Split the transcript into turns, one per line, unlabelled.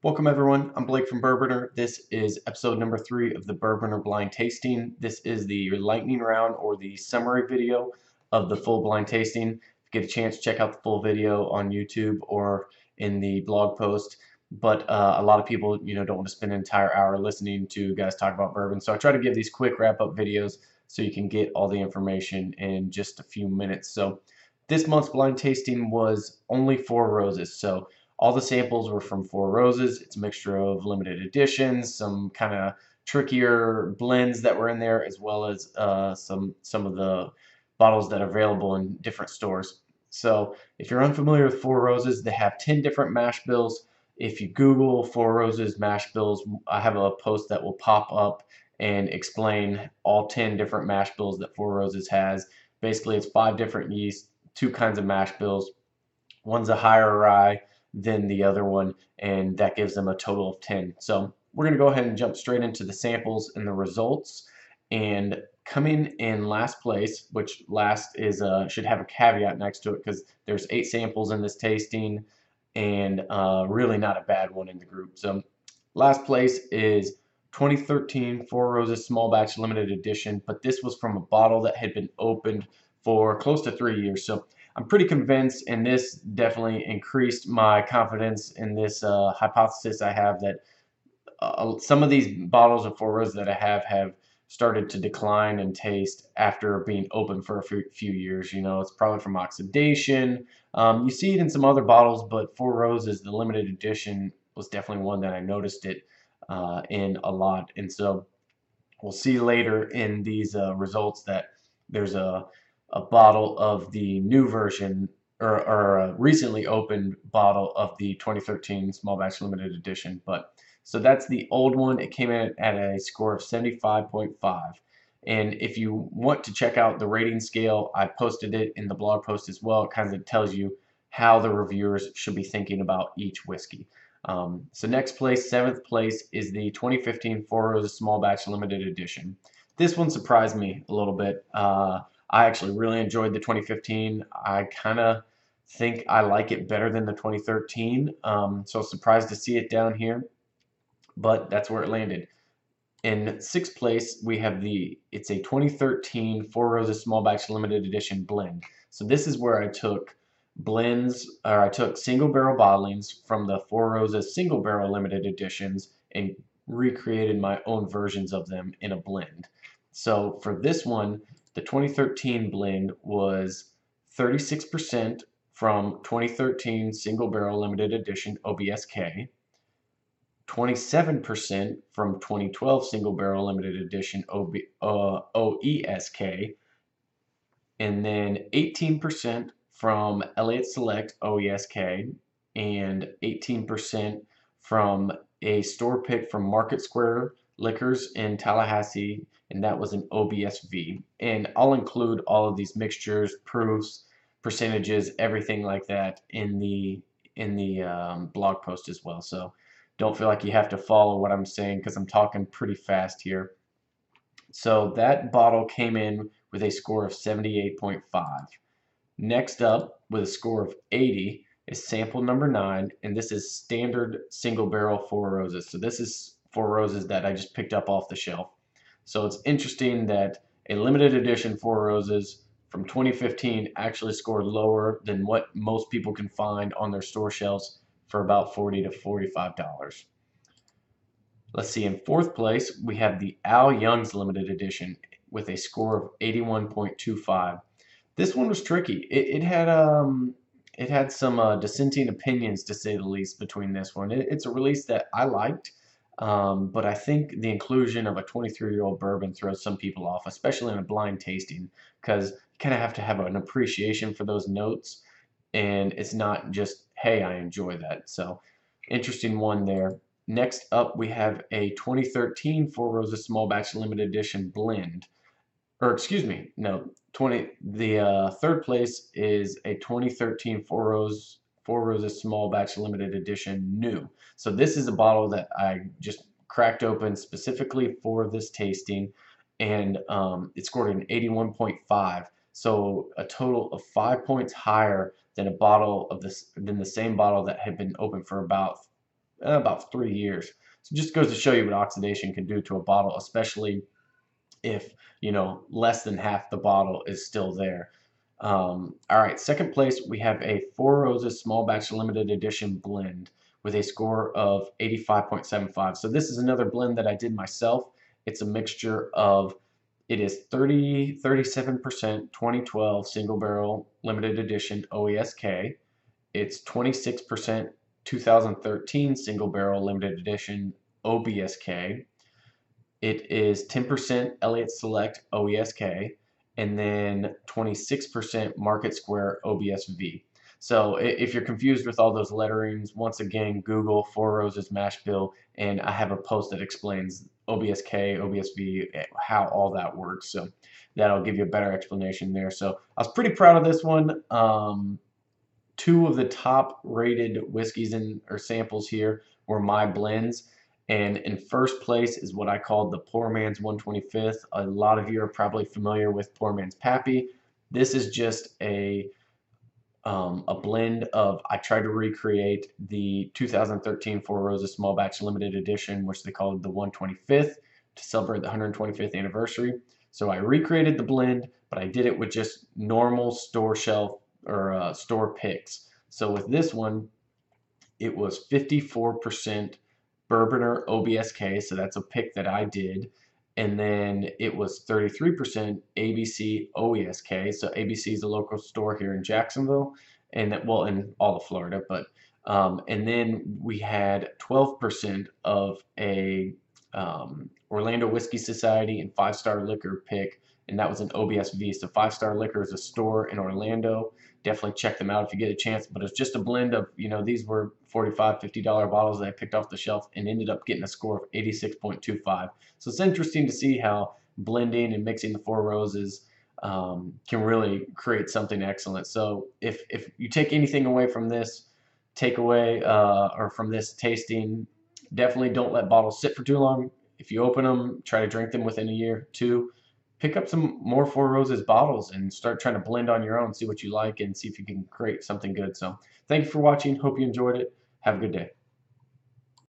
Welcome everyone, I'm Blake from Bourbonr. This is episode number 3 of the Bourbonr Blind Tasting. This is the lightning round or the summary video of the full blind tasting. If you get a chance, check out the full video on YouTube or in the blog post. But a lot of people, don't want to spend an entire hour listening to guys talk about bourbon. So I try to give these quick wrap-up videos so you can get all the information in just a few minutes. So this month's blind tasting was only 4 roses. So all the samples were from Four Roses. It's a mixture of limited editions, some kind of trickier blends that were in there, as well as some of the bottles that are available in different stores. So if you're unfamiliar with Four Roses, they have 10 different mash bills. If you Google Four Roses mash bills, I have a post that will pop up and explain all 10 different mash bills that Four Roses has. Basically, it's 5 different yeasts, 2 kinds of mash bills. One's a higher rye than the other one, and that gives them a total of 10. So we're going to go ahead and jump straight into the samples and the results. And coming in last place, which last is should have a caveat next to it because there's 8 samples in this tasting, and really not a bad one in the group. So last place is 2013 Four Roses Small Batch Limited Edition, but this was from a bottle that had been opened for close to 3 years. So I'm pretty convinced, and this definitely increased my confidence in this hypothesis I have that some of these bottles of Four Roses that I have started to decline in taste after being open for a few years. It's probably from oxidation. You see it in some other bottles, but Four Roses, the limited edition, was definitely one that I noticed it in a lot. And so we'll see later in these results that there's a bottle of the new version or a recently opened bottle of the 2013 small batch limited edition. But so that's the old one. It came in at a score of 75.5. And if you want to check out the rating scale, I posted it in the blog post as well. It kind of tells you how the reviewers should be thinking about each whiskey. So next place, 7th place, is the 2015 Four Roses Small Batch Limited Edition. This one surprised me a little bit. I actually really enjoyed the 2015. I kind of think I like it better than the 2013. So surprised to see it down here, but that's where it landed. In 6th place, we have it's a 2013 Four Roses Small Batch Limited Edition blend. So this is where I took I took single barrel bottlings from the Four Roses single barrel limited editions and recreated my own versions of them in a blend. So for this one, the 2013 blend was 36% from 2013 single barrel limited edition OBSK, 27% from 2012 single barrel limited edition OESK, and then 18% from Elliott Select OESK, and 18% from a store pick from Market Square Liquors in Tallahassee, and that was an OBSV. And I'll include all of these mixtures, proofs, percentages, everything like that in the blog post as well. So don't feel like you have to follow what I'm saying because I'm talking pretty fast here. So that bottle came in with a score of 78.5. Next up, with a score of 80, is sample number 9, and this is standard single barrel Four Roses. So this is Four Roses that I just picked up off the shelf. So it's interesting that a limited edition Four Roses from 2015 actually scored lower than what most people can find on their store shelves for about $40 to $45. Let's see, in 4th place, we have the Al Young's limited edition with a score of 81.25. This one was tricky. It had some dissenting opinions, to say the least, between this one. It's a release that I liked, but I think the inclusion of a 23-year-old bourbon throws some people off, especially in a blind tasting, because you kind of have to have an appreciation for those notes, and it's not just, hey, I enjoy that. So interesting one there. Next up, we have a 2013 Four Roses Small Batch Limited Edition blend. Or excuse me, no, 3rd place is a 2013 Four Roses Small Batch Limited Edition new. So this is a bottle that I just cracked open specifically for this tasting, and it scored an 81.5. So a total of 5 points higher than the same bottle that had been open for about about 3 years. So it just goes to show you what oxidation can do to a bottle, especially if less than half the bottle is still there. All right, second place we have a Four Roses Small Batch Limited Edition blend with a score of 85.75. So this is another blend that I did myself. It's a mixture of, it is 37% 2012 single barrel limited edition OESK. It's 26% 2013 single barrel limited edition OBSK. It is 10% Elliott Select OESK, and then 26% Market Square OBSV. So if you're confused with all those letterings, once again, Google Four Roses Mash Bill, and I have a post that explains OBSK, OBSV, how all that works. So that'll give you a better explanation there. So I was pretty proud of this one. Two of the top rated whiskeys or samples here were my blends. And in first place is what I called the Poor Man's 125th. A lot of you are probably familiar with Poor Man's Pappy. This is just a blend of, I tried to recreate the 2013 Four Roses Small Batch Limited Edition, which they called the 125th, to celebrate the 125th anniversary. So I recreated the blend, but I did it with just normal store shelf or store picks. So with this one, it was 54% Bourbonr OBSK, so that's a pick that I did. And then it was 33% ABC OESK. So ABC is a local store here in Jacksonville, and that, well, in all of Florida. But and then we had 12% of a Orlando Whiskey Society and Five Star Liquor pick, and that was an OBSV. So Five Star Liquor is a store in Orlando. Definitely check them out if you get a chance. But it's just a blend of, these were $45, $50 bottles that I picked off the shelf and ended up getting a score of 86.25. So it's interesting to see how blending and mixing the Four Roses can really create something excellent. So if you take anything away from this takeaway or from this tasting, definitely don't let bottles sit for too long. If you open them, try to drink them within a year. Two, pick up some more Four Roses bottles and start trying to blend on your own, see what you like, and see if you can create something good. So thank you for watching. Hope you enjoyed it. Have a good day.